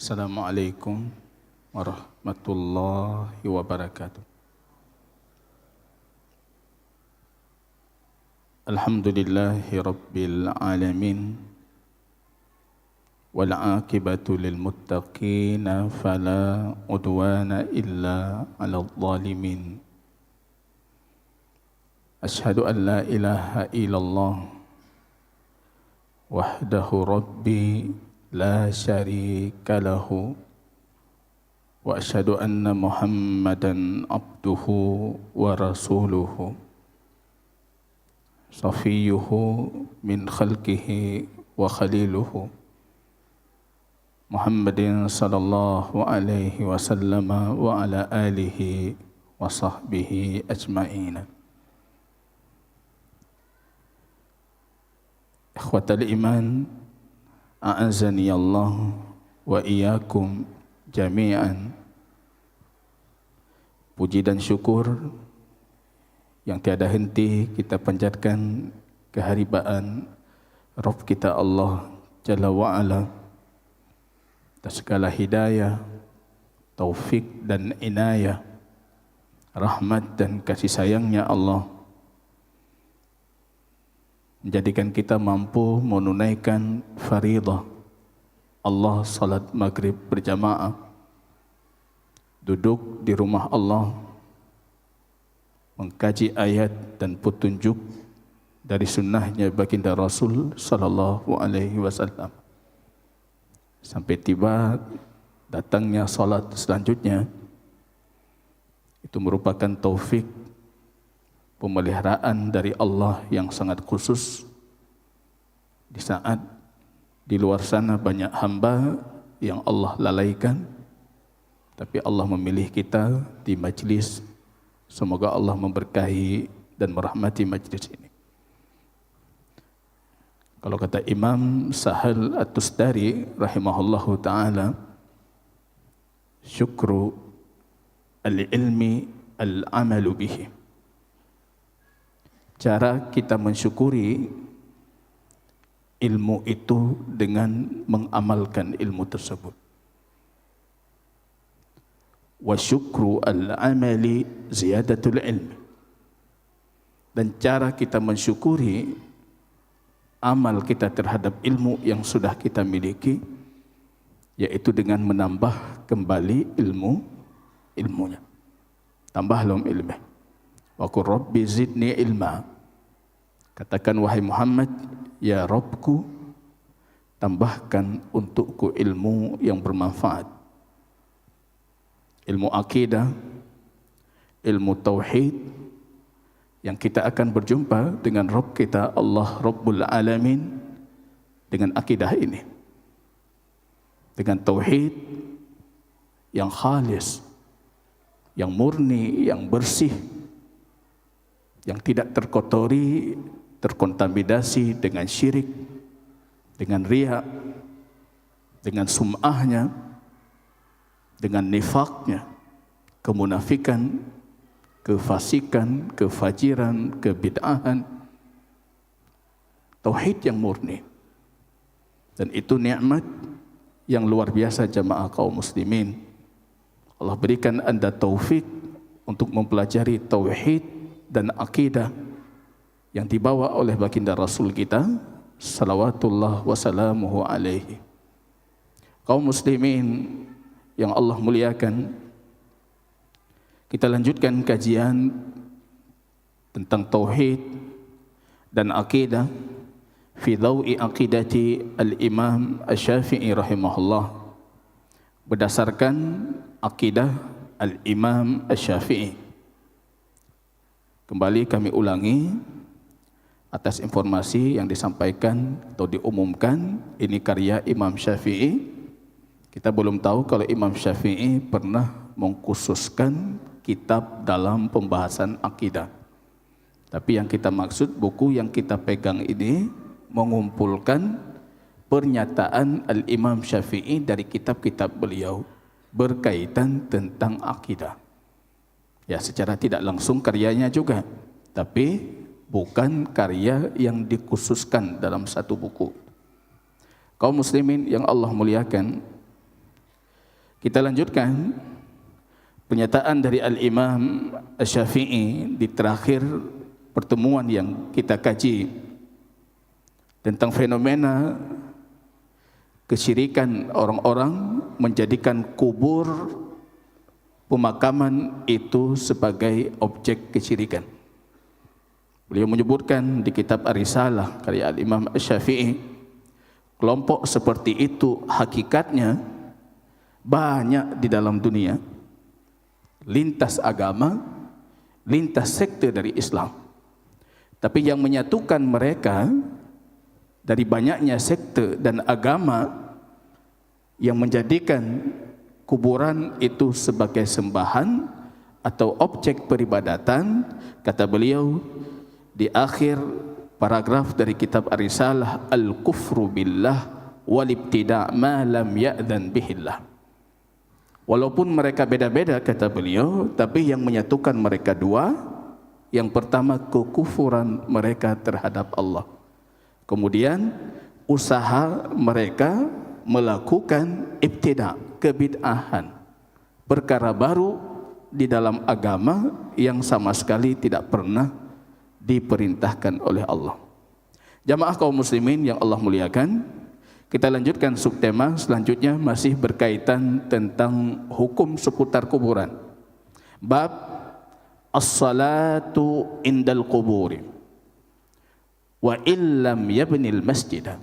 Assalamualaikum warahmatullahi wabarakatuh. Alhamdulillahi rabbil alamin. Wal aqibatu lil muttaqin fala udwana illa 'alal zalimin. Asyhadu an la ilaha illallah wahdahu rabbi la syarika lahu wa asyhadu anna Muhammadan abduhu wa rasuluhu safiyuhu min khalqihi wa khaliluhu Muhammadin sallallahu alaihi wasallam wa ala alihi wa sahbihi ajma'in. Ikhwatal iman, a'azani Allah wa iyyakum jami'an. Puji dan syukur yang tiada henti kita panjatkan keharibaan Rabb kita Allah Jalla wa'ala atas segala hidayah, taufik dan inayah, rahmat dan kasih sayangnya Allah menjadikan kita mampu menunaikan faridah Allah salat maghrib berjamaah, duduk di rumah Allah, mengkaji ayat dan petunjuk dari sunnahnya baginda Rasul sallallahu alaihi wasallam, sampai tiba datangnya salat selanjutnya. Itu merupakan taufik pemeliharaan dari Allah yang sangat khusus di saat di luar sana banyak hamba yang Allah lalaikan, tapi Allah memilih kita di majlis. Semoga Allah memberkahi dan merahmati majlis ini. Kalau kata Imam Sahal At-Tustari rahimahullahu ta'ala, syukru al-ilmi al-amalu bihi. Cara kita mensyukuri ilmu itu dengan mengamalkan ilmu tersebut. Wa syukru al-amali ziyadatul ilmi. Dan cara kita mensyukuri amal kita terhadap ilmu yang sudah kita miliki, yaitu dengan menambah kembali ilmunya. Tambahlah ilmu. Wa qur rabbi zidni ilma. Katakan wahai Muhammad, ya Rabbku, tambahkan untukku ilmu yang bermanfaat. Ilmu akidah, ilmu tauhid, yang kita akan berjumpa dengan Rabb kita Allah Rabbul Alamin dengan akidah ini, dengan tauhid yang khalis, yang murni, yang bersih, yang tidak terkotori, terkontaminasi dengan syirik, dengan riya, dengan sum'ahnya, dengan nifaknya, kemunafikan, kefasikan, kefajiran, kebid'ahan. Tauhid yang murni. Dan itu nikmat yang luar biasa jamaah kaum muslimin. Allah berikan anda taufik untuk mempelajari tauhid dan akidah yang dibawa oleh baginda Rasul kita salawatullah wassalamuhu alaihi. Kaum muslimin yang Allah muliakan, kita lanjutkan kajian tentang tauhid dan akidah fi dhawi aqidati al-Imam Asy-Syafi'i rahimahullah, berdasarkan akidah al-Imam Asy-Syafi'i. Kembali kami ulangi atas informasi yang disampaikan atau diumumkan, ini karya Imam Syafi'i. Kita belum tahu kalau Imam Syafi'i pernah mengkhususkan kitab dalam pembahasan akidah. Tapi yang kita maksud, buku yang kita pegang ini mengumpulkan pernyataan Al-Imam Syafi'i dari kitab-kitab beliau berkaitan tentang akidah. Ya, secara tidak langsung karyanya juga, tapi bukan karya yang dikhususkan dalam satu buku. Kaum muslimin yang Allah muliakan, Kita lanjutkan pernyataan dari Al-Imam Asy-Syafi'i di terakhir pertemuan yang kita kaji tentang fenomena kesyirikan orang-orang menjadikan kubur pemakaman itu sebagai objek kesyirikan. Beliau menyebutkan di kitab Ar-Risalah karya Al-Imam Asy-Syafi'i, kelompok seperti itu hakikatnya banyak di dalam dunia, lintas agama, lintas sekte dari Islam. Tapi yang menyatukan mereka dari banyaknya sekte dan agama yang menjadikan kuburan itu sebagai sembahan atau objek peribadatan, kata beliau di akhir paragraf dari kitab Ar-Risalah, al-kufru billah wal ibtida' ma lam ya'dhan bihillah. Walaupun mereka beda-beda, kata beliau, tapi yang menyatukan mereka dua. Yang pertama, kekufuran mereka terhadap Allah. Kemudian usaha mereka melakukan ibtida', kebid'ahan, perkara baru di dalam agama yang sama sekali tidak pernah diperintahkan oleh Allah. Jamaah kaum muslimin yang Allah muliakan, kita lanjutkan subtema selanjutnya, masih berkaitan tentang hukum seputar kuburan. Bab as-salatu indal quburi wa illam yabnil masjidah.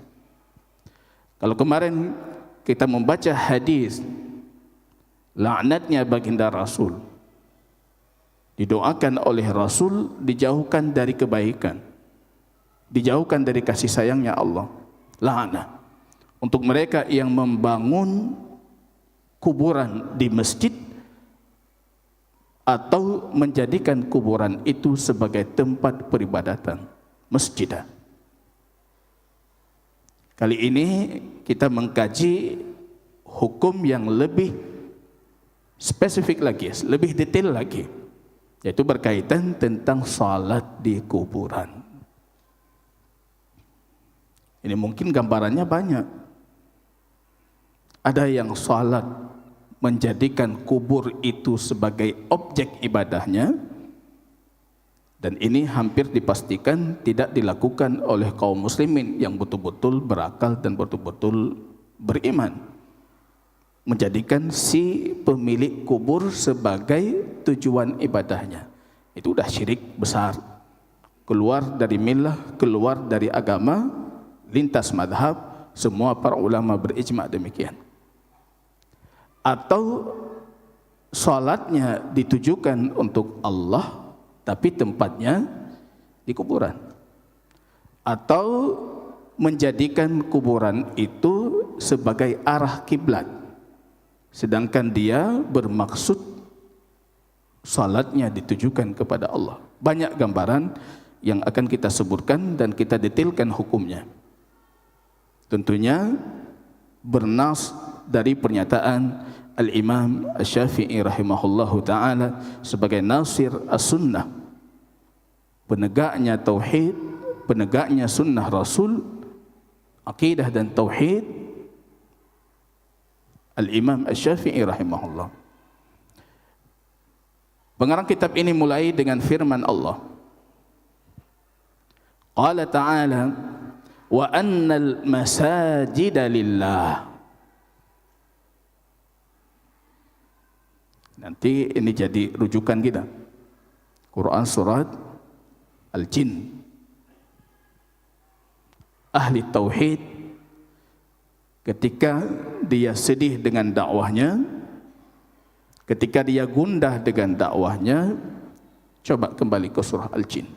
Kalau kemarin kita membaca hadis laknatnya baginda Rasul, didoakan oleh Rasul dijauhkan dari kebaikan, dijauhkan dari kasih sayangnya Allah, laknat untuk mereka yang membangun kuburan di masjid atau menjadikan kuburan itu sebagai tempat peribadatan, masjidah. Kali ini kita mengkaji hukum yang lebih spesifik lagi, lebih detail lagi, yaitu berkaitan tentang salat di kuburan. Ini mungkin gambarannya banyak. Ada yang salat menjadikan kubur itu sebagai objek ibadahnya, dan ini hampir dipastikan tidak dilakukan oleh kaum muslimin yang betul-betul berakal dan betul-betul beriman. Menjadikan si pemilik kubur sebagai tujuan ibadahnya, itu udah syirik besar, keluar dari millah, keluar dari agama, lintas madhab, semua para ulama berijma' demikian. Atau salatnya ditujukan untuk Allah tapi tempatnya di kuburan, atau menjadikan kuburan itu sebagai arah kiblat, sedangkan dia bermaksud salatnya ditujukan kepada Allah. Banyak gambaran yang akan kita sebutkan dan kita detailkan hukumnya. Tentunya bernas dari pernyataan Al-Imam Asy-Syafi'i rahimahullahu ta'ala sebagai nasir as-sunnah, penegaknya tauhid, penegaknya sunnah Rasul, akidah dan tauhid, Al-Imam Asy-Syafi'i rahimahullah. Pengarang kitab ini mulai dengan firman Allah. Qala ta'ala wa annal masajida lillah. Nanti ini jadi rujukan kita. Quran surat Al-Jin. Ahli tauhid ketika dia sedih dengan dakwahnya, ketika dia gundah dengan dakwahnya, coba kembali ke surah Al-Jin.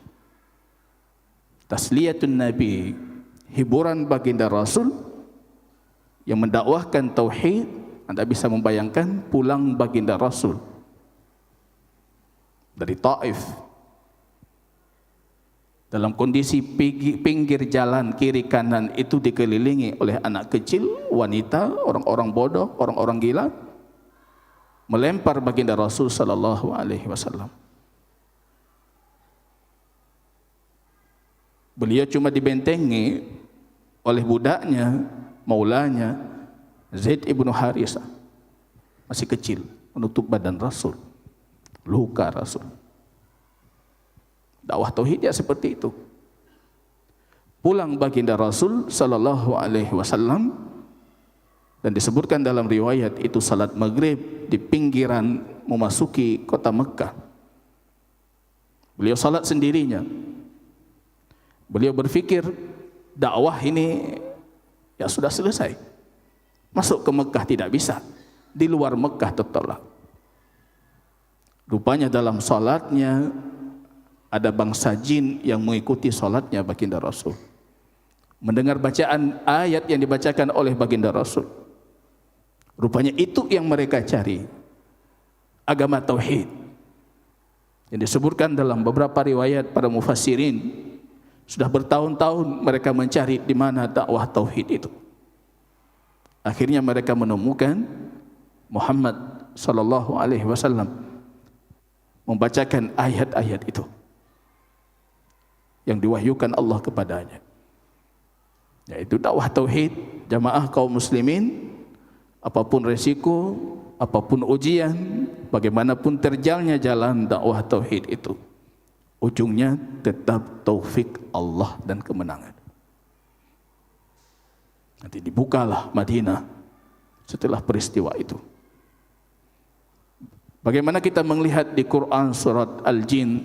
Tasliyatun Nabi, hiburan baginda Rasul yang mendakwahkan tauhid. Anda bisa membayangkan pulang baginda Rasul dari Taif dalam kondisi pinggir jalan kiri kanan itu dikelilingi oleh anak kecil, wanita, orang-orang bodoh, orang-orang gila, melempar baginda Rasul sallallahu alaihi wasallam. Beliau cuma dibentengi oleh budaknya, maulanya Zaid ibnu Harisah. masih kecil, menutup badan Rasul, luka Rasul. Dakwah tauhid ya seperti itu. Pulang baginda Rasul sallallahu alaihi wasallam, dan disebutkan dalam riwayat itu salat maghrib di pinggiran memasuki kota Mekah. Beliau salat sendirinya. Beliau berfikir dakwah ini ya sudah selesai. Masuk ke Mekah tidak bisa, di luar Mekah tertolak. Rupanya dalam salatnya ada bangsa jin yang mengikuti salatnya baginda Rasul. Mendengar bacaan ayat yang dibacakan oleh baginda Rasul. Rupanya itu yang mereka cari, agama tauhid. Yang disebutkan dalam beberapa riwayat para mufassirin, sudah bertahun-tahun mereka mencari di mana dakwah tauhid itu. Akhirnya mereka menemukan Muhammad sallallahu alaihi wasallam membacakan ayat-ayat itu yang diwahyukan Allah kepadanya. Yaitu dakwah tauhid. Jamaah kaum muslimin, apapun resiko, apapun ujian, bagaimanapun terjalnya jalan dakwah tauhid itu, ujungnya tetap taufik Allah dan kemenangan. Nanti dibukalah Madinah setelah peristiwa itu. Bagaimana kita melihat di Quran surat Al-Jin,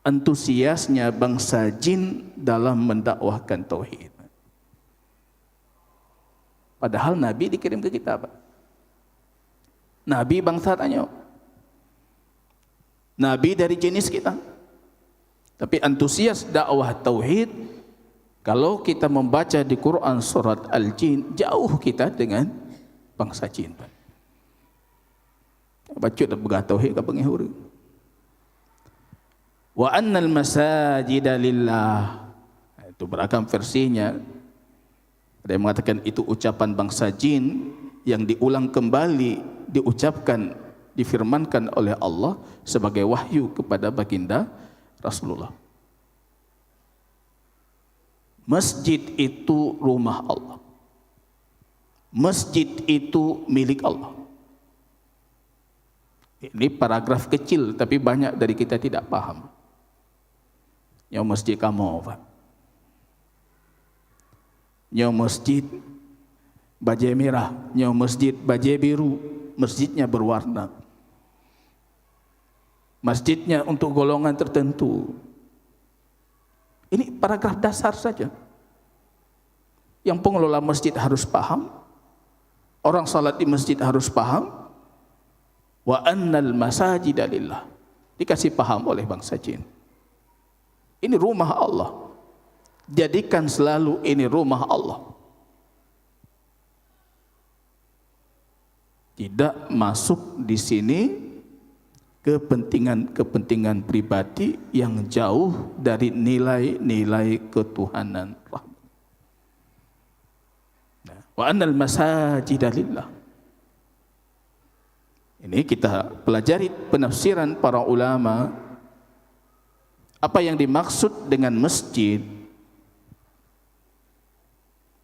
antusiasnya bangsa jin dalam mendakwahkan tauhid. Padahal Nabi dikirim ke kita, Pak. Nabi bangsa tanya. Nabi dari jenis kita. Tapi antusias dakwah tauhid, kalau kita membaca di Quran surat Al-Jin, jauh kita dengan bangsa jin, Pak. Baca dan begah tauhid ke pengihuri. Wa annal masajida lillah. Itu beragam versinya. Ada yang mengatakan itu ucapan bangsa jin yang diulang kembali, diucapkan, difirmankan oleh Allah sebagai wahyu kepada baginda Rasulullah. Masjid itu rumah Allah. Masjid itu milik Allah. Ini paragraf kecil tapi banyak dari kita tidak paham. Yang masjid kamu, Pak. Yang masjid bajai merah, yang masjid bajai biru, masjidnya berwarna. Masjidnya untuk golongan tertentu. Ini paragraf dasar saja. Yang pengelola masjid harus paham, orang salat di masjid harus paham. Wa annal masajida lillah. Dikasih paham oleh bangsa jin. Ini rumah Allah. Jadikan selalu ini rumah Allah. Tidak masuk di sini kepentingan-kepentingan pribadi yang jauh dari nilai-nilai ketuhanan. Wa annal masajida lillah. Ini kita pelajari penafsiran para ulama. Apa yang dimaksud dengan masjid?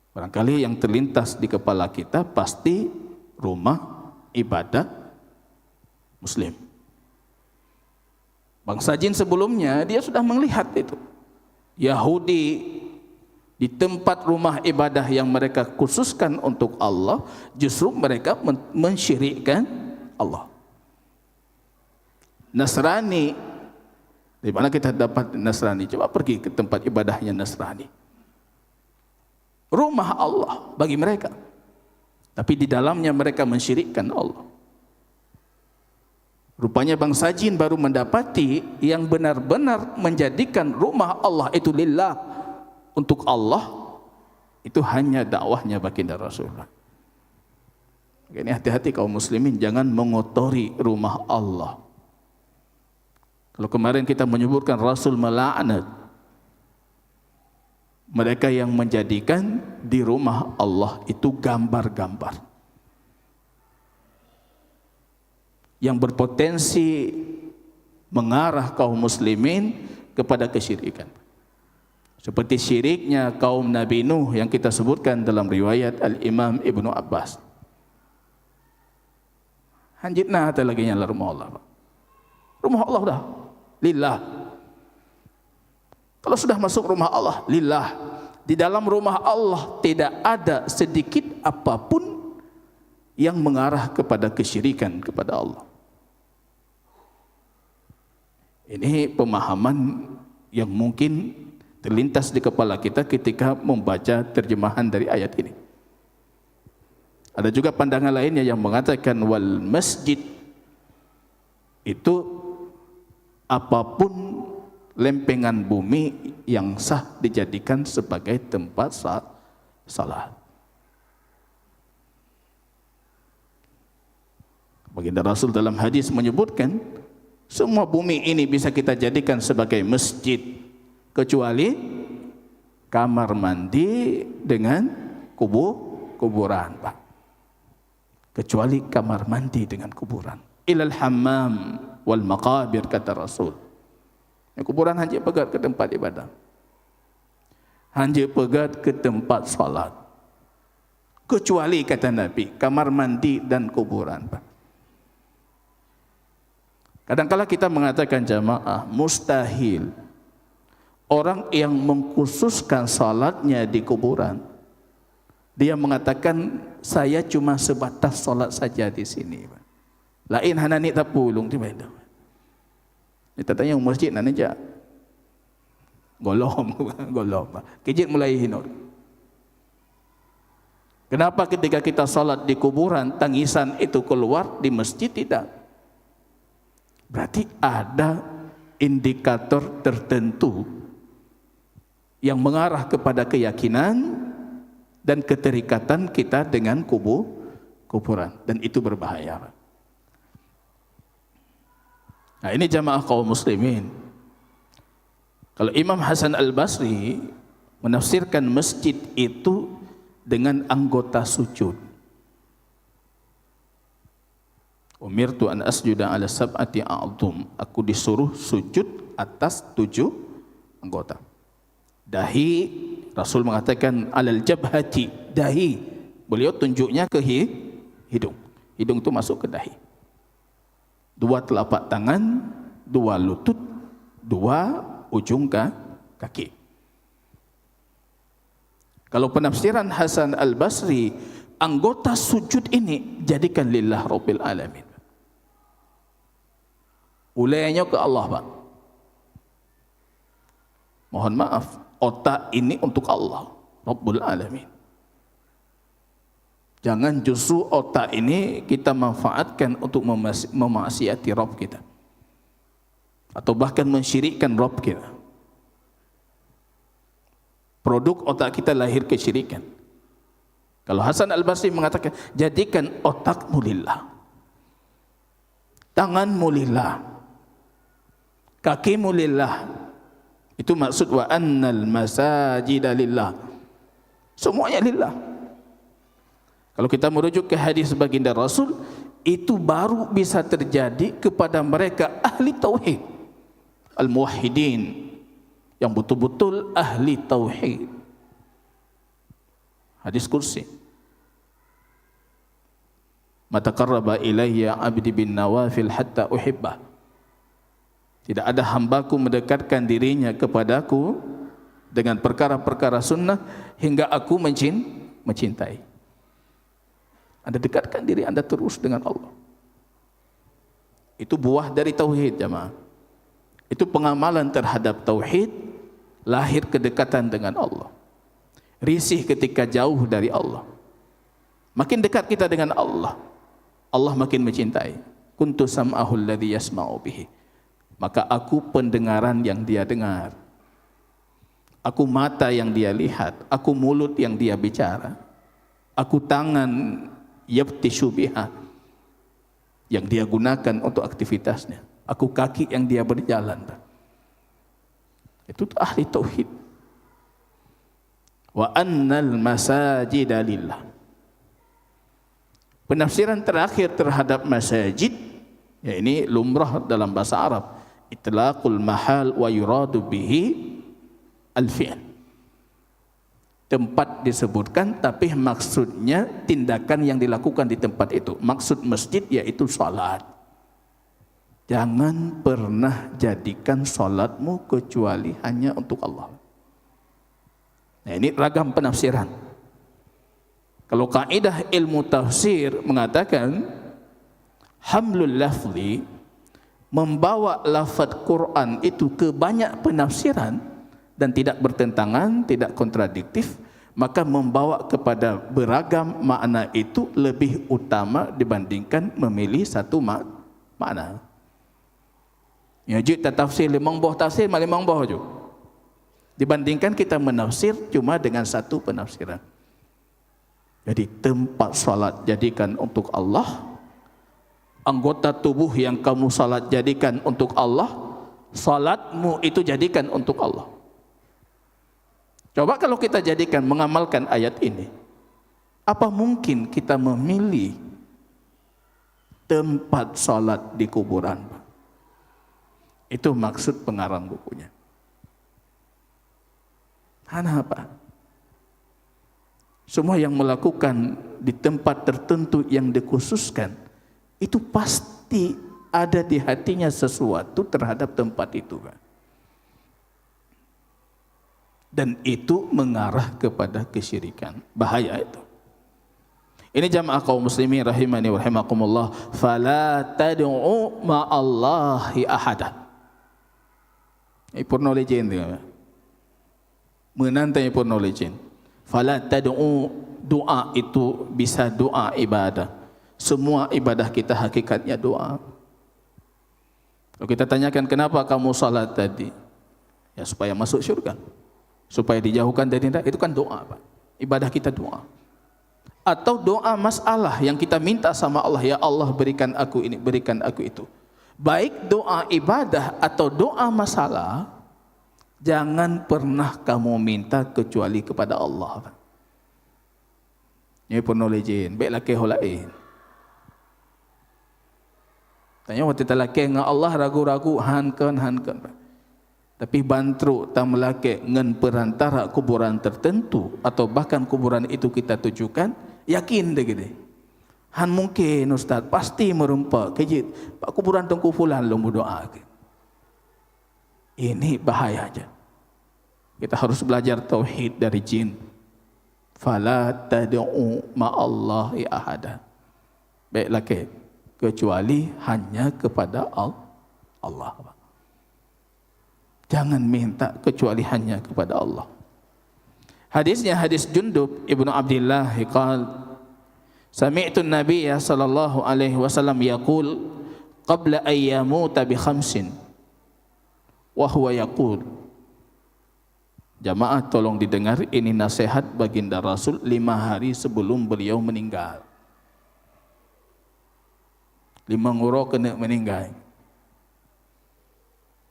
Barangkali yang terlintas di kepala kita pasti rumah ibadah Muslim. Bangsa jin sebelumnya dia sudah melihat itu. Yahudi di tempat rumah ibadah yang mereka khususkan untuk Allah, justru mereka mensyirikkan Allah. Nasrani, di mana kita dapat Nasrani? Coba pergi ke tempat ibadahnya Nasrani. Rumah Allah bagi mereka. Tapi di dalamnya mereka mensyirikkan Allah. Rupanya bangsa jin baru mendapati yang benar-benar menjadikan rumah Allah itu lillah, untuk Allah, itu hanya dakwahnya baginda Rasulullah. Ini hati-hati kaum muslimin, jangan mengotori rumah Allah. Kalau kemarin kita menyebutkan Rasul melaknat mereka yang menjadikan di rumah Allah itu gambar-gambar yang berpotensi mengarah kaum muslimin kepada kesyirikan. Seperti syiriknya kaum Nabi Nuh yang kita sebutkan dalam riwayat Al-Imam Ibnu Abbas. Hanjitna ada lagi nyala rumah Allah. Rumah Allah dah lillah. Kalau sudah masuk rumah Allah lillah. Di dalam rumah Allah tidak ada sedikit apapun yang mengarah kepada kesyirikan kepada Allah. Ini pemahaman yang mungkin terlintas di kepala kita ketika membaca terjemahan dari ayat ini. Ada juga pandangan lainnya yang mengatakan wal masjid itu apapun lempengan bumi yang sah dijadikan sebagai tempat salat. Baginda Rasul dalam hadis menyebutkan semua bumi ini bisa kita jadikan sebagai masjid kecuali kamar mandi dengan kuburan, Pak. Kecuali kamar mandi dengan kuburan. Ilal hammam wal maqabir, kata Rasul. Ya, kuburan hanya pegat ke tempat ibadah. Hanya pegat ke tempat salat. Kecuali, kata Nabi, kamar mandi dan kuburan, Pak. Kadang-kala kita mengatakan jamaah, mustahil orang yang mengkhususkan salatnya di kuburan, dia mengatakan saya cuma sebatas salat saja di sini. Lain hanani tak pulung di mana. Kita tanya masjid nana aja. Golom. Kejit mulai hinur. Kenapa ketika kita salat di kuburan tangisan itu keluar, di masjid tidak? Berarti ada indikator tertentu yang mengarah kepada keyakinan dan keterikatan kita dengan kuburan, dan itu berbahaya. Nah, ini jamaah kaum muslimin. Kalau Imam Hasan Al-Basri menafsirkan masjid itu dengan anggota sujud. Umirtu an asjuda ala sab'ati a'dhum. Aku disuruh sujud atas 7 anggota. Dahi, Rasul mengatakan alal jabhati, dahi. Beliau tunjuknya ke hidung. Hidung itu masuk ke dahi. 2 telapak tangan, 2 lutut, 2 ujung kaki. Kalau penafsiran Hasan Al-Basri, anggota sujud ini jadikan lillah rabbil alamin. Ulainya ke Allah, Pak. Mohon maaf, otak ini untuk Allah Rabbul Alamin. Jangan justru otak ini kita manfaatkan untuk memaksiati Rabb kita, atau bahkan mensyirikkan Rabb kita. Produk otak kita lahir kesyirikan. Kalau Hasan Al-Basri mengatakan, jadikan otakmu lillah, tanganmu lillah, kakimu lillah. Itu maksud wa annal masajida lillah. Semuanya lillah. Kalau kita merujuk ke hadis baginda Rasul, itu baru bisa terjadi kepada mereka ahli tauhid, al-muwahhidin, yang betul-betul ahli tauhid. Hadis kursi. Ma taqarraba ilayya 'abdi bin nawafil hatta uhibbah. Tidak ada hambaku mendekatkan dirinya kepadaku dengan perkara-perkara sunnah hingga aku mencintai. Anda dekatkan diri Anda terus dengan Allah. Itu buah dari tauhid, jemaah. Itu pengamalan terhadap tauhid, lahir kedekatan dengan Allah. Risih ketika jauh dari Allah. Makin dekat kita dengan Allah, Allah makin mencintai. Kuntu sam'ahu alladhi yasma'u bihi. Maka aku pendengaran yang dia dengar, aku mata yang dia lihat, aku mulut yang dia bicara, aku tangan yabtishu biha yang dia gunakan untuk aktivitasnya, aku kaki yang dia berjalan. Itu ahli tauhid. Wa annal masajida lillah. Penafsiran terakhir terhadap masajid, ya ini lumrah dalam bahasa Arab, itlaqul mahal wa yuradu bihi al-fi'l. tempat disebutkan, tapi maksudnya tindakan yang dilakukan di tempat itu. Maksud masjid yaitu salat. Jangan pernah jadikan salatmu kecuali hanya untuk Allah. Nah, ini ragam penafsiran. Kalau kaidah ilmu tafsir mengatakan hamlul lafzi, membawa lafaz Quran itu ke banyak penafsiran dan tidak bertentangan, tidak kontradiktif, maka membawa kepada beragam makna itu lebih utama dibandingkan memilih satu makna. Ya, jika tafsir limang boh tafsir, limang boh je. Dibandingkan kita menafsir cuma dengan satu penafsiran. Jadi tempat salat jadikan untuk Allah, anggota tubuh yang kamu salat jadikan untuk Allah, salatmu itu jadikan untuk Allah. Coba kalau kita jadikan mengamalkan ayat ini, apa mungkin kita memilih tempat salat di kuburan? Itu maksud pengarang bukunya. Kenapa? Semua yang melakukan di tempat tertentu yang dikhususkan, itu pasti ada di hatinya sesuatu terhadap tempat itu. Dan itu mengarah kepada kesyirikan. Bahaya itu. Ini jamaah kaum muslimin rahimani wa rahimakumullah. Fala tad'u ma'allahi ahada. Ini purno legend. Menantai purno legend. Fala tad'u, doa itu bisa doa ibadah. Semua ibadah kita hakikatnya doa. Kalau kita tanyakan kenapa kamu salat tadi, ya supaya masuk syurga, supaya dijauhkan dari neraka, itu kan doa, Pak. Ibadah kita doa. Atau doa masalah yang kita minta sama Allah, ya Allah berikan aku ini, berikan aku itu. Baik doa ibadah atau doa masalah, jangan pernah kamu minta kecuali kepada Allah, Pak. Ini pun legend, baiklah ke holain. Tanya waktu talake dengan Allah ragu-ragu hankan. Tapi bantru tak melake ngan perantara kuburan tertentu atau bahkan kuburan itu kita tujukan, yakin deh gini. Han mungkin Ustaz pasti merumpa kejit. Pak kuburan tengku fulan lo berdoa. Ini bahaya aja. Kita harus belajar tauhid dari jin. Fala tad'u ma'allahi ahada. Baiklah ke kecuali hanya kepada Allah. Jangan minta kecuali hanya kepada Allah. Hadisnya hadis Jundub ibnu Abdillah qala sami'tu an-nabiy sallallahu alaihi wasallam yaqul qabla an yamuta bi khamsin wa huwa yaqul. Jamaah tolong didengar, ini nasihat baginda Rasul 5 hari sebelum beliau meninggal. 5 ngoro kena meninggal.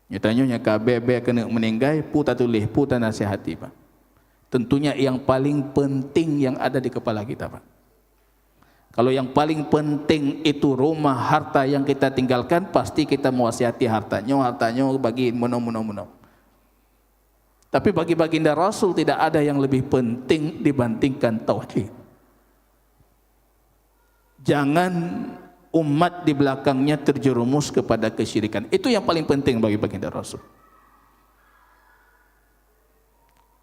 Nyatanya kabeh kena meninggal, pu tak tulis, pu tak nasihati, Pak. Tentunya yang paling penting yang ada di kepala kita, Pak. Kalau yang paling penting itu rumah, harta yang kita tinggalkan, pasti kita mewasiati hartanya bagi mono. Tapi bagi baginda Rasul tidak ada yang lebih penting dibandingkan tauhid. Jangan umat di belakangnya terjerumus kepada kesyirikan. Itu yang paling penting bagi baginda Rasul.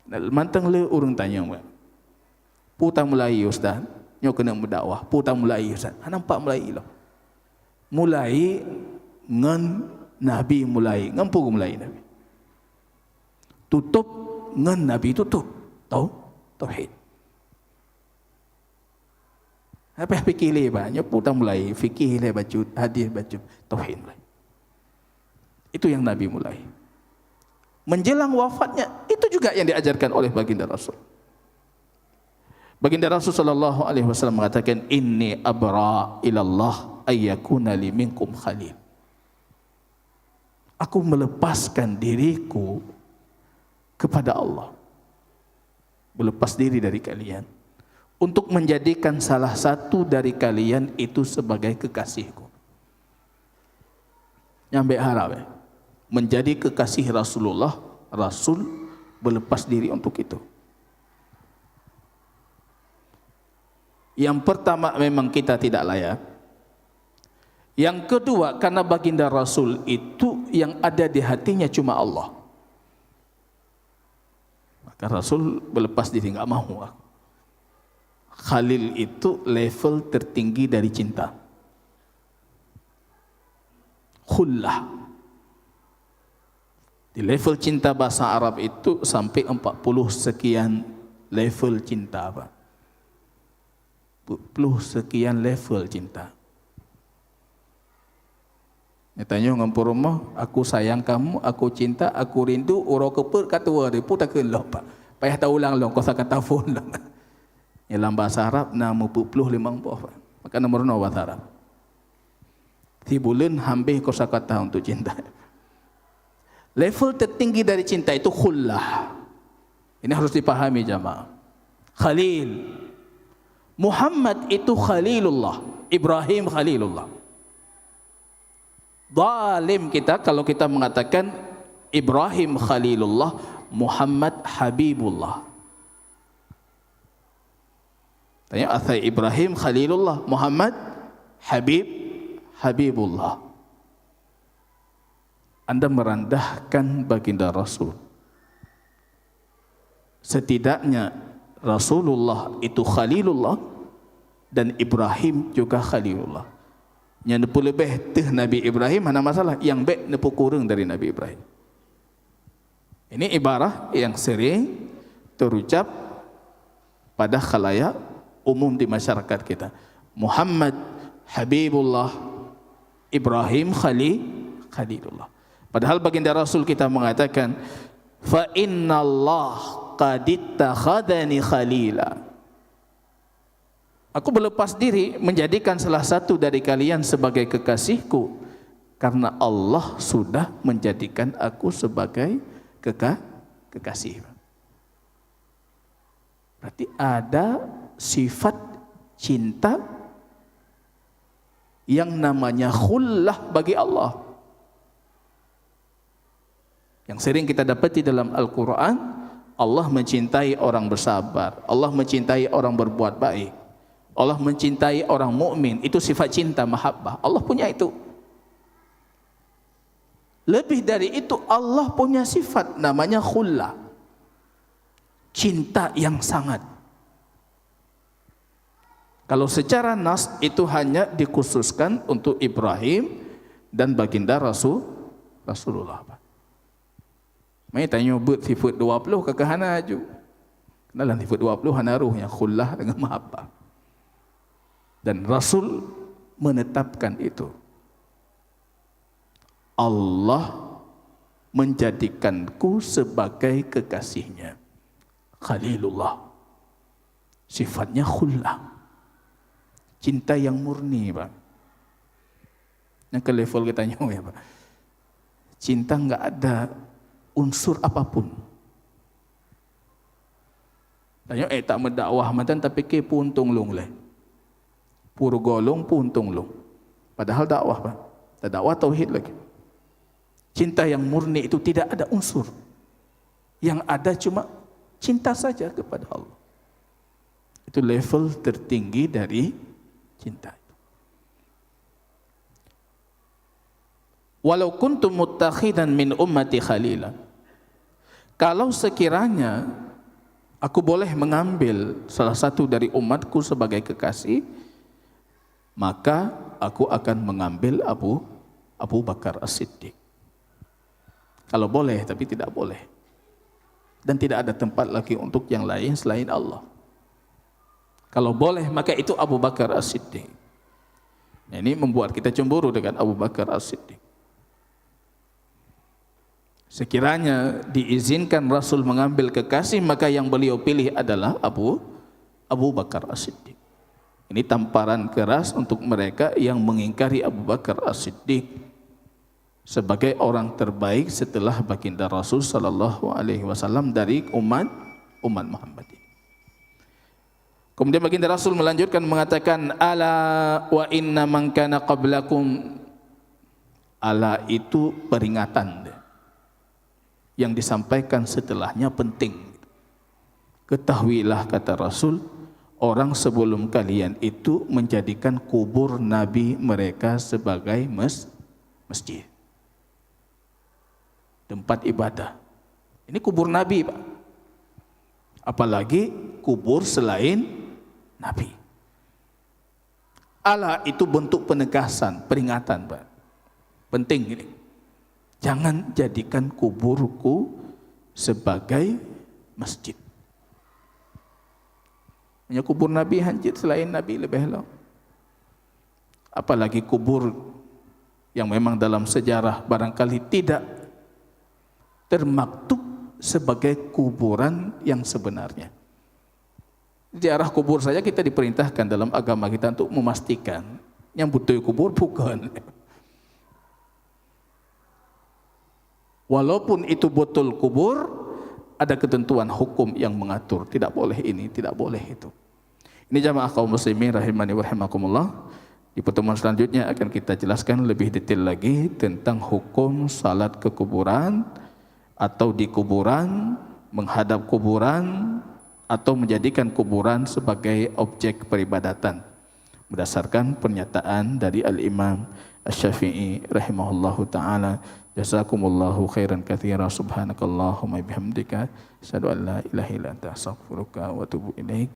Mantang le urang tanya, puta mulai Ustaz, nyo kena mendakwah, puta mulai Ustaz. Nampak mulai lah. Mulai ngan Nabi mulai, ngampu mulai Nabi. Tutup ngan Nabi tutup. Tahu? Tauhid. Apa fikir le banyak putar mulai fikir le baca hadis baca tauhid mulai. Itu yang Nabi mulai. Menjelang wafatnya itu juga yang diajarkan oleh baginda Rasul. Baginda Rasul sallallahu alaihi wasallam mengatakan inni abra ilallah ayyakuna li minkum khalil. Aku melepaskan diriku kepada Allah. Melepas diri dari kalian untuk menjadikan salah satu dari kalian itu sebagai kekasihku. Nyampe harap menjadi kekasih Rasulullah, Rasul berlepas diri untuk itu. Yang pertama, memang kita tidak layak. Yang kedua, karena baginda Rasul itu yang ada di hatinya cuma Allah. Maka Rasul berlepas diri, enggak mau aku. Khalil itu level tertinggi dari cinta. Khullah. Di level cinta bahasa Arab itu sampai 40 sekian level cinta, Pak. 40 sekian level cinta. Tanya ngampur rumah, aku sayang kamu, aku cinta, aku rindu, uro keput kata wari pun tak kenal, Pak. Payah tahu ulang long, kau sakit telefon long. Dalam bahasa Arab, nama 40 limang buah, Pak. Maka nomor 2 bahasa Arab. Di bulan hampir kau kata untuk cinta. Level tertinggi dari cinta itu khullah. Ini harus dipahami jamaah. Khalil. Muhammad itu Khalilullah. Ibrahim Khalilullah. Zalim kita kalau kita mengatakan Ibrahim Khalilullah, Muhammad Habibullah. Tanya asal Ibrahim Khalilullah, Muhammad Habibullah. Anda merendahkan baginda Rasul. Setidaknya Rasulullah itu Khalilullah dan Ibrahim juga Khalilullah. Yang nepu lebih teh Nabi Ibrahim mana masalah, yang baik nepu kurang dari Nabi Ibrahim. Ini ibarah yang sering terucap pada khalayak umum di masyarakat kita. Muhammad Habibullah, Ibrahim Khalilullah. Padahal baginda Rasul kita mengatakan, fa innallah qad ittakhadhani khalila. Aku berlepas diri menjadikan salah satu dari kalian sebagai kekasihku karena Allah sudah menjadikan aku sebagai kekasih. Berarti ada sifat cinta yang namanya khullah bagi Allah. Yang sering kita dapati dalam Al-Quran, Allah mencintai orang bersabar, Allah mencintai orang berbuat baik, Allah mencintai orang mukmin. Itu sifat cinta, mahabbah. Allah punya itu. Lebih dari itu, Allah punya sifat namanya khullah, cinta yang sangat. Kalau secara nas itu hanya dikhususkan untuk Ibrahim dan baginda Rasulullah. Mai tanya buat sifat 20 ke kahana aju. Kenalan sifat 20 hana ruh yang khullah dengan mahabbah. Dan Rasul menetapkan itu. Allah menjadikanku sebagai kekasihnya. Khalilullah. Sifatnya khullah. Cinta yang murni, Pak. Yang ke level kita nyawa ya, Pak. Cinta enggak ada unsur apapun. Tanya tak mendakwah mantan tapi ke puntung long leh. Pur golong puntung long. Padahal dakwah, Pak. Tak dakwah tauhid lagi. Cinta yang murni itu tidak ada unsur. Yang ada cuma cinta saja kepada Allah. Itu level tertinggi dari cinta. Walau kuntum muttakhidan min ummati khalila. Kalau sekiranya aku boleh mengambil salah satu dari umatku sebagai kekasih, maka aku akan mengambil Abu Bakar As-Siddiq. Kalau boleh, tapi tidak boleh. Dan tidak ada tempat lagi untuk yang lain selain Allah. Kalau boleh, maka itu Abu Bakar As-Siddiq. Ini membuat kita cemburu dengan Abu Bakar As-Siddiq. Sekiranya diizinkan Rasul mengambil kekasih, maka yang beliau pilih adalah Abu Bakar As-Siddiq. Ini tamparan keras untuk mereka yang mengingkari Abu Bakar As-Siddiq sebagai orang terbaik setelah baginda Rasul sallallahu alaihi wasallam dari umat Muhammad. Kemudian baginda Rasul melanjutkan mengatakan, ala wa inna man kana qablakum. Ala itu peringatan yang disampaikan setelahnya penting. Ketahuilah, kata Rasul, orang sebelum kalian itu menjadikan kubur nabi mereka sebagai masjid, tempat ibadah. Ini kubur nabi, Pak. Apalagi kubur selain nabi. Ala itu bentuk penegasan, peringatan, Pak. Penting ini. Jangan jadikan kuburku sebagai masjid. Hanya kubur Nabi hancur, selain Nabi lebih elok. Apalagi kubur yang memang dalam sejarah barangkali tidak termaktub sebagai kuburan yang sebenarnya. Di arah kubur saja kita diperintahkan dalam agama kita untuk memastikan yang butuh kubur bukan. Walaupun itu betul kubur, ada ketentuan hukum yang mengatur, tidak boleh ini, tidak boleh itu. Ini jamaah kaum muslimin rahimani wa rahimakumullah. Di pertemuan selanjutnya akan kita jelaskan lebih detail lagi tentang hukum salat ke kuburan atau di kuburan, menghadap kuburan atau menjadikan kuburan sebagai objek peribadatan berdasarkan pernyataan dari Al-Imam Asy-Syafi'i rahimahullahu taala. Jazakumullahu khairan katsira, subhanakallahumma bihamdika asyhadu an la ilaha illa anta astaghfiruka wa atubu ilaik.